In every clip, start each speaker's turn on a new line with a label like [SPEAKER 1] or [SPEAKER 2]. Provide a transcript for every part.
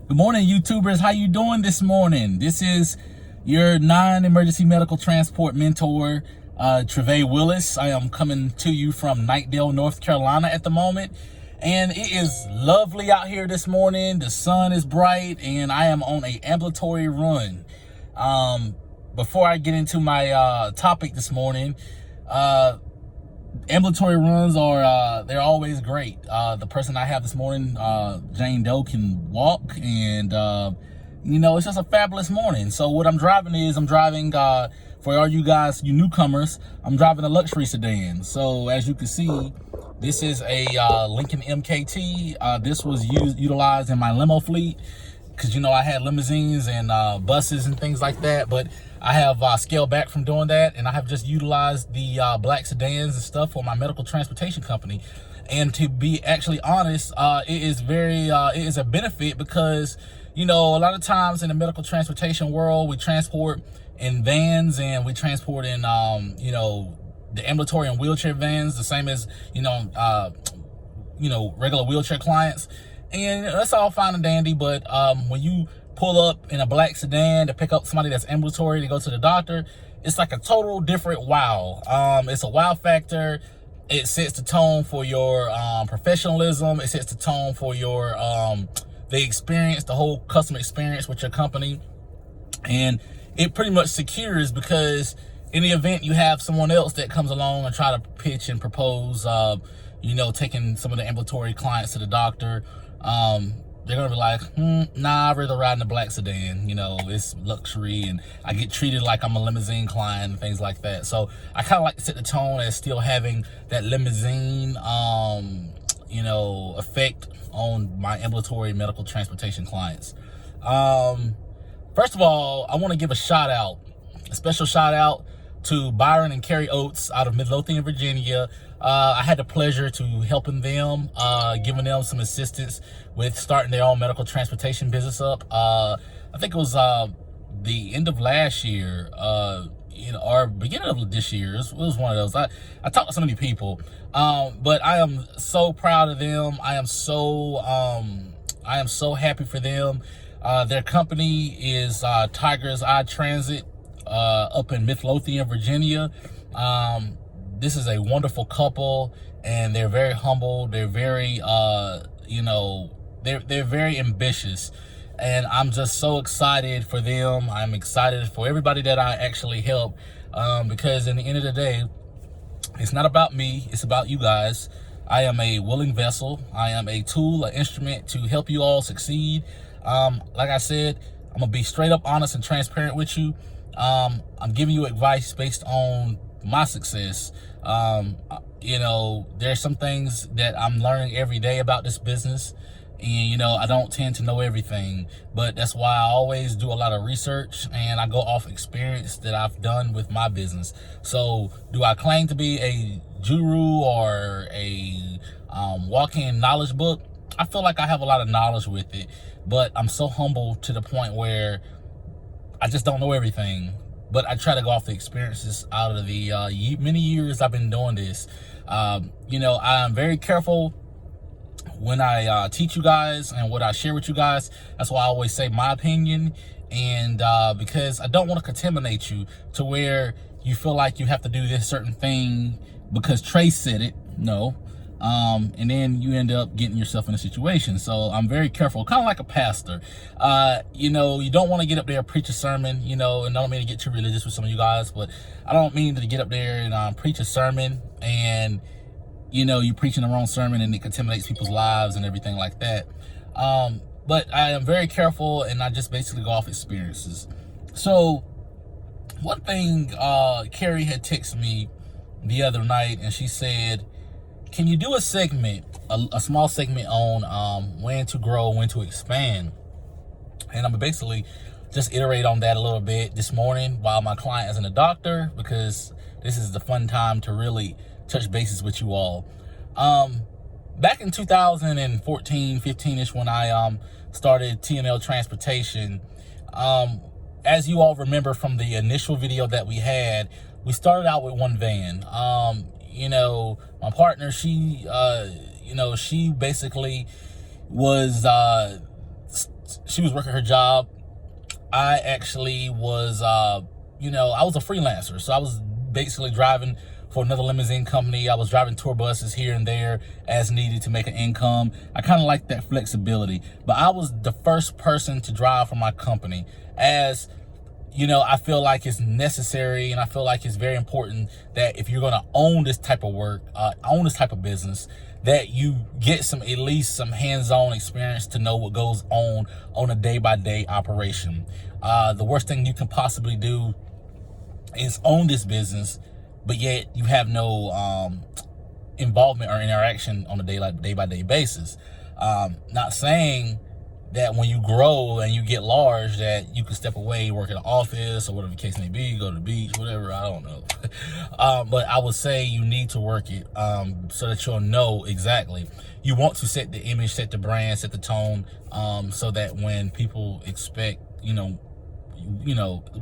[SPEAKER 1] Good morning, YouTubers. How you doing this morning? This is your non-emergency medical transport mentor, Trevay Willis. I am coming to you from Knightdale, North Carolina at the moment. And it is lovely out here this morning. The sun is bright and I am on an ambulatory run. Before I get into my topic this morning, ambulatory runs are they're always great. The person I have this morning, Jane Doe, can walk, and it's just a fabulous morning. So what I'm driving for all you guys, you newcomers, I'm driving a luxury sedan. So as you can see, this is a Lincoln MKT. This was utilized in my limo fleet, because I had limousines and buses and things like that, but I have scaled back from doing that, and I have just utilized the black sedans and stuff for my medical transportation company. And to be actually honest, it is a benefit, because a lot of times in the medical transportation world, we transport in vans, and we transport in the ambulatory and wheelchair vans, the same as regular wheelchair clients. And that's all fine and dandy, but when you pull up in a black sedan to pick up somebody that's ambulatory to go to the doctor, it's like a total different wow. It's a wow factor. It sets the tone for your professionalism. It sets the tone for your the experience, the whole customer experience with your company. And it pretty much secures, because in the event you have someone else that comes along and try to pitch and propose, taking some of the ambulatory clients to the doctor, they're gonna be like, nah, I'd rather ride in a black sedan. It's luxury, and I get treated like I'm a limousine client and things like that. So I kind of like to set the tone as still having that limousine, effect on my ambulatory medical transportation clients. First of all, I want to give a special shout out to Byron and Carrie Oates out of Midlothian, Virginia. I had the pleasure to helping them, giving them some assistance with starting their own medical transportation business up. I think it was the end of last year, or beginning of this year. It was one of those. I talked to so many people, but I am so proud of them. I am so happy for them. Their company is Tiger's Eye Transit, up in Midlothian, Virginia. This is a wonderful couple, and they're very humble. They're very, they're very ambitious, and I'm just so excited for them. I'm excited for everybody that I actually help, because in the end of the day, it's not about me, it's about you guys. I am a willing vessel. I am a tool, an instrument to help you all succeed. Like I said, I'm gonna be straight up honest and transparent with you. I'm giving you advice based on my success. There's some things that I'm learning every day about this business, and I don't tend to know everything, but that's why I always do a lot of research, and I go off experience that I've done with my business. So do I claim to be a guru or a walk-in knowledge book? I feel like I have a lot of knowledge with it, but I'm so humble to the point where I just don't know everything. But I try to go off the experiences out of the many years I've been doing this. I'm very careful when I teach you guys and what I share with you guys. That's why I always say my opinion, and because I don't want to contaminate you to where you feel like you have to do this certain thing because Trey said it. No. And then you end up getting yourself in a situation. So I'm very careful, kind of like a pastor. You don't want to get up there and preach a sermon, and I don't mean to get too religious with some of you guys, but I don't mean to get up there and preach a sermon, and you preaching the wrong sermon and it contaminates people's lives and everything like that. But I am very careful, and I just basically go off experiences. So one thing, Carrie had texted me the other night, and she said, can you do a segment, a small segment on when to grow, when to expand? And I'm basically just iterate on that a little bit this morning while my client is in the doctor, because this is the fun time to really touch bases with you all. Back in 2014, 15-ish, when I started TNL Transportation, as you all remember from the initial video that we had, we started out with one van. My partner, she basically was she was working her job, I actually was, you know, I was a freelancer. So I was basically driving for another limousine company. I was driving tour buses here and there as needed to make an income. I kind of like that flexibility. But I was the first person to drive for my company, as you know, I feel like it's necessary, and I feel like it's very important that if you're going to own this type of work, own this type of business, that you get at least some hands-on experience to know what goes on a day-by-day operation. The worst thing you can possibly do is own this business, but yet you have no involvement or interaction on a day-by-day basis. Not saying that when you grow and you get large that you can step away, work in an office or whatever the case may be, go to the beach, whatever, I don't know. But I would say you need to work it so that you'll know exactly. You want to set the image, set the brand, set the tone, so that when people expect, when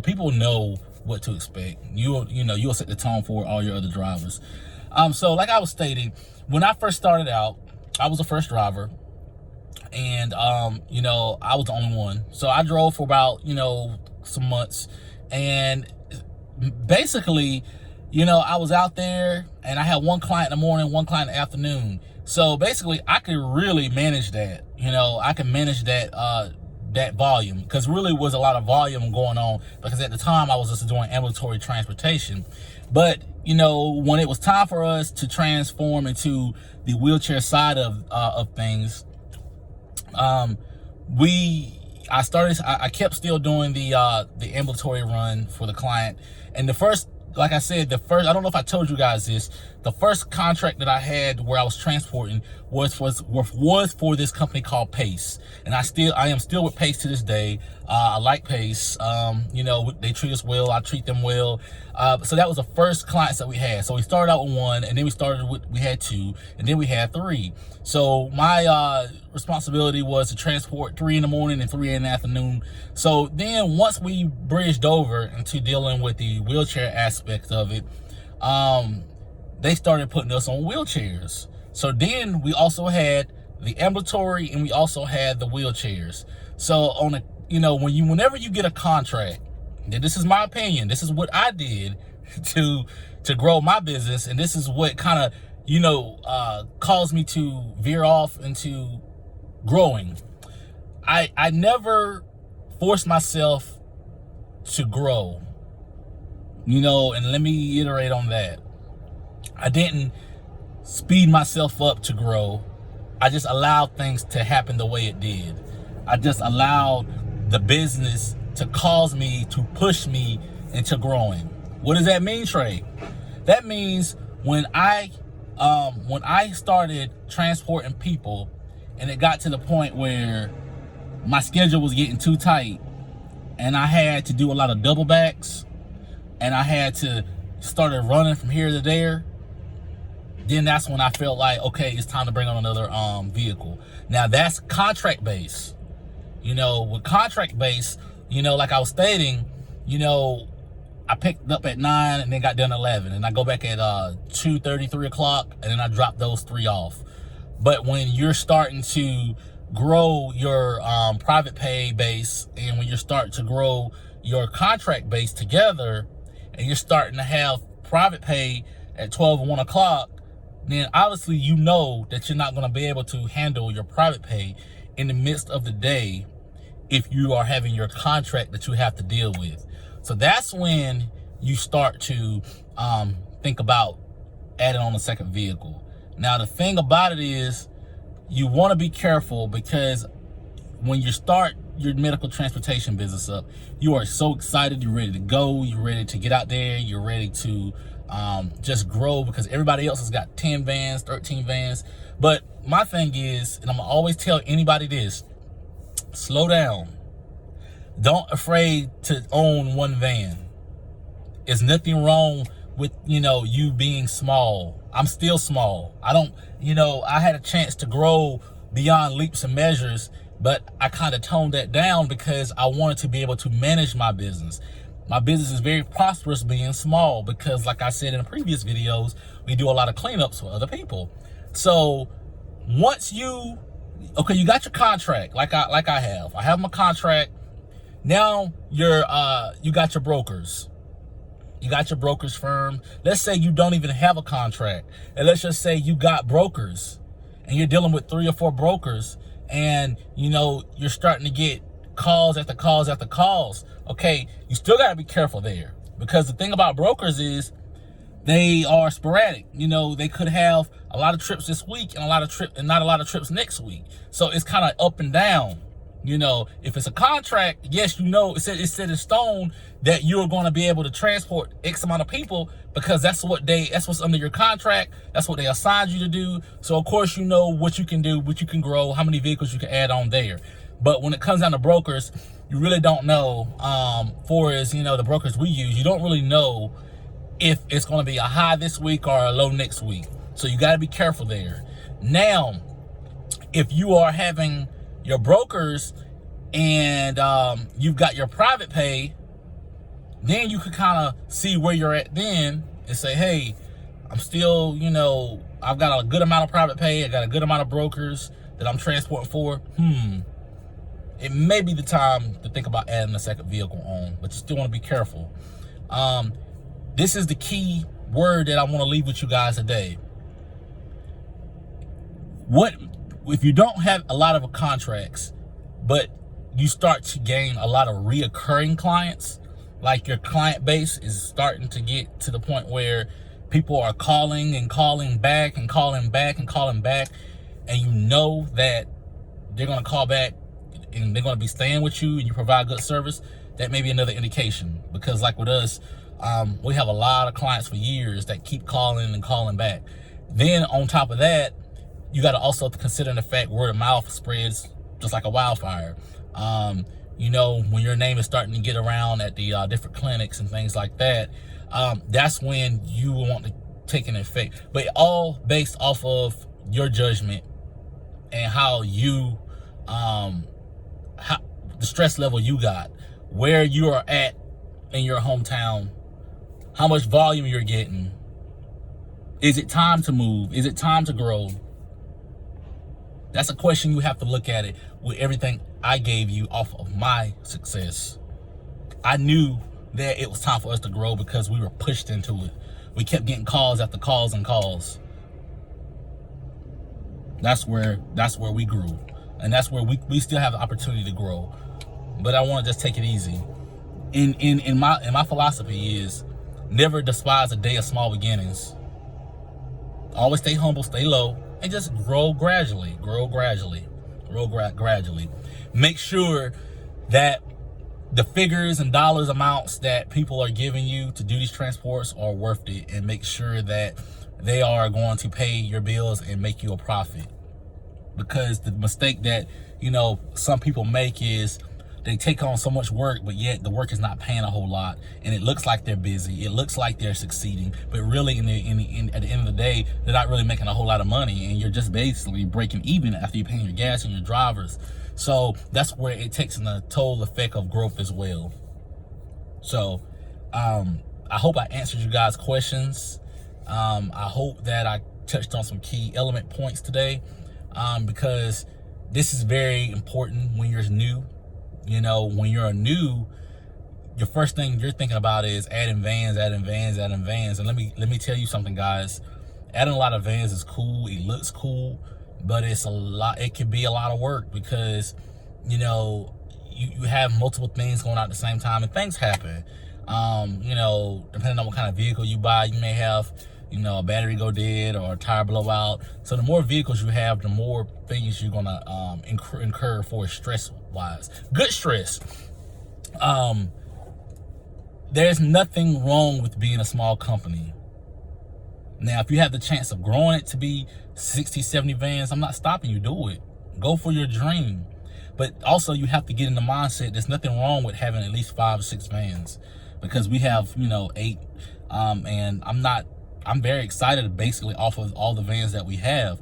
[SPEAKER 1] people know what to expect, you'll set the tone for all your other drivers. So like I was stating, when I first started out, I was the first driver. And, I was the only one. So I drove for about, some months. And basically, I was out there and I had one client in the morning, one client in the afternoon. So basically I could really manage that. I can manage that, that volume, because really was a lot of volume going on, because at the time I was just doing ambulatory transportation. But, when it was time for us to transform into the wheelchair side of things, I kept still doing the ambulatory run for the client. And like I said, I don't know if I told you guys this, the first contract that I had where I was transporting was for this company called Pace. And I am still with Pace to this day. I like Pace. They treat us well. I treat them well. So that was the first clients that we had. So we started out with one, and then we had two, and then we had three. So my responsibility was to transport 3 in the morning and 3 in the afternoon. So then once we bridged over into dealing with the wheelchair aspect of it, they started putting us on wheelchairs. So then we also had the ambulatory and we also had the wheelchairs. So whenever you get a contract, and this is my opinion, this is what I did to grow my business, and this is what kind of caused me to veer off into growing. I never forced myself to grow, and let me iterate on that. I didn't speed myself up to grow. I just allowed things to happen the way it did. I just allowed the business to cause me, to push me into growing. What does that mean, Trey? That means when I started transporting people, and it got to the point where my schedule was getting too tight, and I had to do a lot of double backs, and I had to started running from here to there, then that's when I felt like, okay, it's time to bring on another vehicle. Now that's contract based. With contract based, like I was stating, I picked up at 9 and then got done at 11, and I go back at 2:30, 3 o'clock, and then I drop those 3 off. But when you're starting to grow your private pay base, and when you're starting to grow your contract base together, and you're starting to have private pay at 12 or 1 o'clock, then obviously that you're not going to be able to handle your private pay in the midst of the day if you are having your contract that you have to deal with. So that's when you start to think about adding on a second vehicle. Now, the thing about it is you want to be careful, because when you start your medical transportation business up, you are so excited, you're ready to go, you're ready to get out there, you're ready to just grow, because everybody else has got 10 vans, 13 vans. But my thing is, and I'm always tell anybody this, slow down. Don't afraid to own one van. There's nothing wrong with, you being small. I'm still small. I had a chance to grow beyond leaps and measures, but I kind of toned that down because I wanted to be able to manage my business. My business is very prosperous being small, because like I said in the previous videos, we do a lot of cleanups for other people. So once you Okay, you got your contract, like I have. I have my contract. Now you got your brokers. You got your broker's firm. Let's say you don't even have a contract. And let's just say you got brokers and you're dealing with 3 or 4 brokers, and you're starting to get calls after calls after calls. Okay, you still got to be careful there, because the thing about brokers is they are sporadic. They could have a lot of trips this week and not a lot of trips next week. So it's kind of up and down. If it's a contract, yes, it's set in stone that you're going to be able to transport X amount of people, because that's what's under your contract. That's what they assigned you to do. So of course, what you can do, what you can grow, how many vehicles you can add on there. But when it comes down to brokers, you really don't know. The brokers we use, you don't really know if it's going to be a high this week or a low next week. So you got to be careful there. Now, if you are having your brokers and you've got your private pay, then you could kind of see where you're at then and say, hey, I'm still, I've got a good amount of private pay. I got a good amount of brokers that I'm transporting for. It may be the time to think about adding a second vehicle on, but you still want to be careful. This is the key word that I want to leave with you guys today. What if you don't have a lot of contracts, but you start to gain a lot of reoccurring clients? Like your client base is starting to get to the point where people are calling and calling back and calling back and calling back, and that they're going to call back and they're going to be staying with you and you provide good service, that may be another indication. Because like with us, we have a lot of clients for years that keep calling and calling back. Then on top of that, you got to also consider the fact word of mouth spreads just like a wildfire. When your name is starting to get around at the different clinics and things like that, that's when you want to take an effect. But all based off of your judgment and how the stress level you got, where you are at in your hometown, how much volume you're getting. Is it time to move? Is it time to grow? That's a question you have to look at it with everything I gave you off of my success. I knew that it was time for us to grow because we were pushed into it. We kept getting calls after calls and calls. That's where we grew. And that's where we still have the opportunity to grow. But I want to just take it easy. In my philosophy is never despise a day of small beginnings. Always stay humble, stay low, and just grow gradually. Make sure that the figures and dollars amounts that people are giving you to do these transports are worth it, and make sure that they are going to pay your bills and make you a profit. Because the mistake that some people make is they take on so much work, but yet the work is not paying a whole lot, and it looks like they're busy, it looks like they're succeeding, but really at the end of the day, they're not really making a whole lot of money, and you're just basically breaking even after you're paying your gas and your drivers. So that's where it takes a total effect of growth as well. So I hope I answered you guys' questions. I hope that I touched on some key element points today, because this is very important when you're new. When you're new, your first thing you're thinking about is adding vans. And let me tell you something, guys. Adding a lot of vans is cool. It looks cool, but it's a lot. It can be a lot of work because, you have multiple things going on at the same time, and things happen. Depending on what kind of vehicle you buy, you may have, a battery go dead or a tire blow out. So the more vehicles you have, the more things you're gonna incur for stress-wise. Good stress. There's nothing wrong with being a small company. Now, if you have the chance of growing it to be 60, 70 vans, I'm not stopping you. Do it. Go for your dream. But also, you have to get in the mindset there's nothing wrong with having at least 5 or 6 vans, because we have 8, and I'm very excited basically off of all the vans that we have.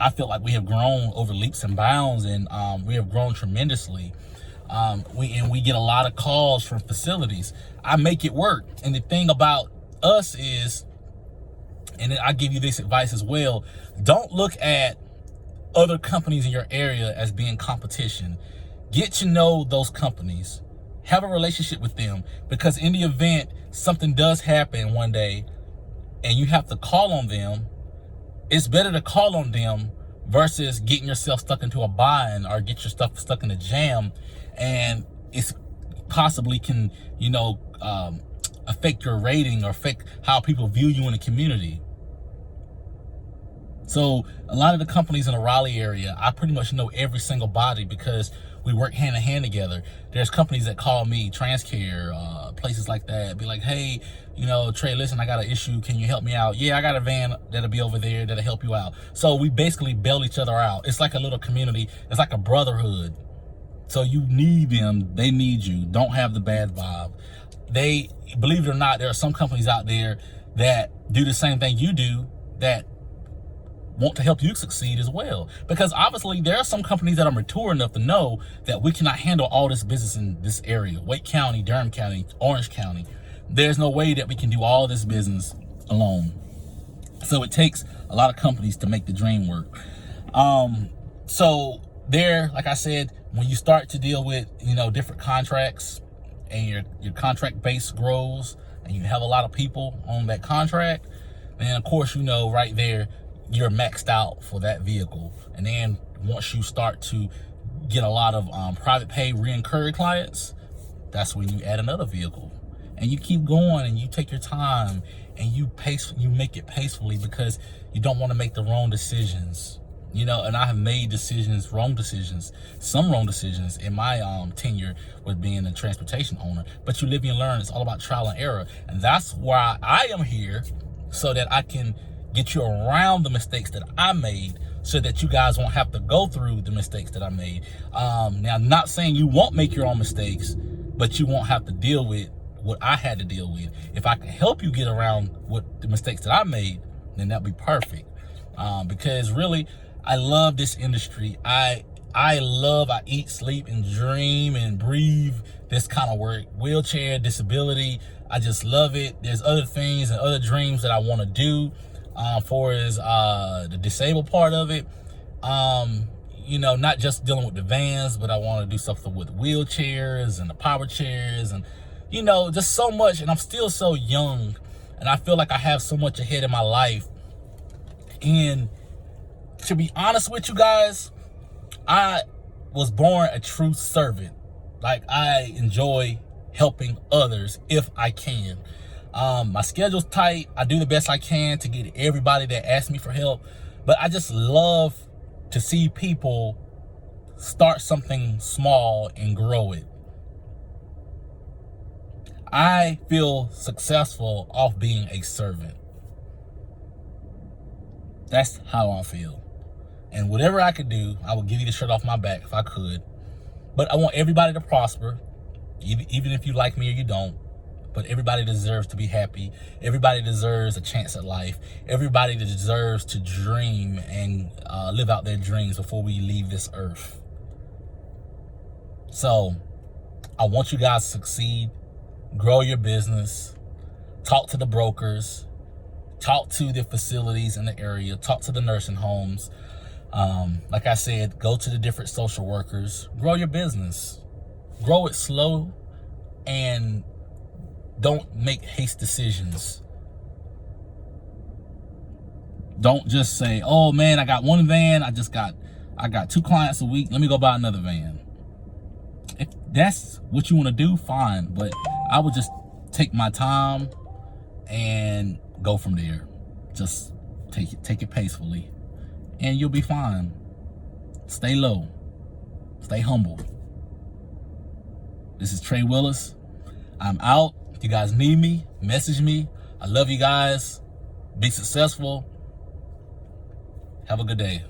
[SPEAKER 1] I feel like we have grown over leaps and bounds, and we have grown tremendously. We get a lot of calls from facilities. I make it work. And the thing about us is, and I give you this advice as well, don't look at other companies in your area as being competition. Get to know those companies. Have a relationship with them, because in the event something does happen one day and you have to call on them, it's better to call on them versus getting yourself stuck into a bind or get your stuff stuck in a jam, and it's possibly can, affect your rating or affect how people view you in the community. So a lot of the companies in the Raleigh area, I pretty much know every single body because we work hand in hand together. There's companies that call me, Transcare, places like that, be like, hey, Trey, listen, I got an issue. Can you help me out? Yeah, I got a van that'll be over there that'll help you out. So we basically bail each other out. It's like a little community. It's like a brotherhood. So you need them. They need you. Don't have the bad vibe. Believe it or not, there are some companies out there that do the same thing you do that want to help you succeed as well. Because obviously there are some companies that are mature enough to know that we cannot handle all this business in this area. Wake County, Durham County, Orange County. There's no way that we can do all this business alone. So it takes a lot of companies to make the dream work. So there, like I said, when you start to deal with, different contracts and your contract base grows and you have a lot of people on that contract, then of course, right there, you're maxed out for that vehicle. And then once you start to get a lot of private pay reoccurring clients, that's when you add another vehicle. And you keep going and you take your time and you make it pacefully, because you don't want to make the wrong decisions. And I have made wrong decisions in my tenure with being a transportation owner. But you live and learn. It's all about trial and error. And that's why I am here, so that I can get you around the mistakes that I made, so that you guys won't have to go through the mistakes that I made. Now, I'm not saying you won't make your own mistakes, but you won't have to deal with what I had to deal with. If I can help you get around what the mistakes that I made, then that'd be perfect. Because really, I love this industry. I eat, sleep, and dream and breathe this kind of work. Wheelchair, disability, I just love it. There's other things and other dreams that I want to do. For the disabled part of it, not just dealing with the vans, but I want to do something with wheelchairs and the power chairs and, just so much. And I'm still so young, and I feel like I have so much ahead in my life. And to be honest with you guys, I was born a true servant. Like, I enjoy helping others if I can. My schedule's tight. I do the best I can to get everybody that asks me for help. But I just love to see people start something small and grow it. I feel successful off being a servant. That's how I feel. And whatever I could do, I would give you the shirt off my back if I could. But I want everybody to prosper, even if you like me or you don't. But everybody deserves to be happy. Everybody deserves a chance at life. Everybody deserves to dream and live out their dreams before we leave this earth. So I want you guys to succeed, grow your business, talk to the brokers, talk to the facilities in the area, talk to the nursing homes. Like I said, go to the different social workers, grow your business, grow it slow, and don't make haste decisions. Don't just say, oh man, I got one van. I got 2 clients a week. Let me go buy another van. If that's what you want to do, fine. But I would just take my time and go from there. Just take it pacefully, and you'll be fine. Stay low. Stay humble. This is Trey Willis. I'm out. If you guys need me, message me. I love you guys. Be successful. Have a good day.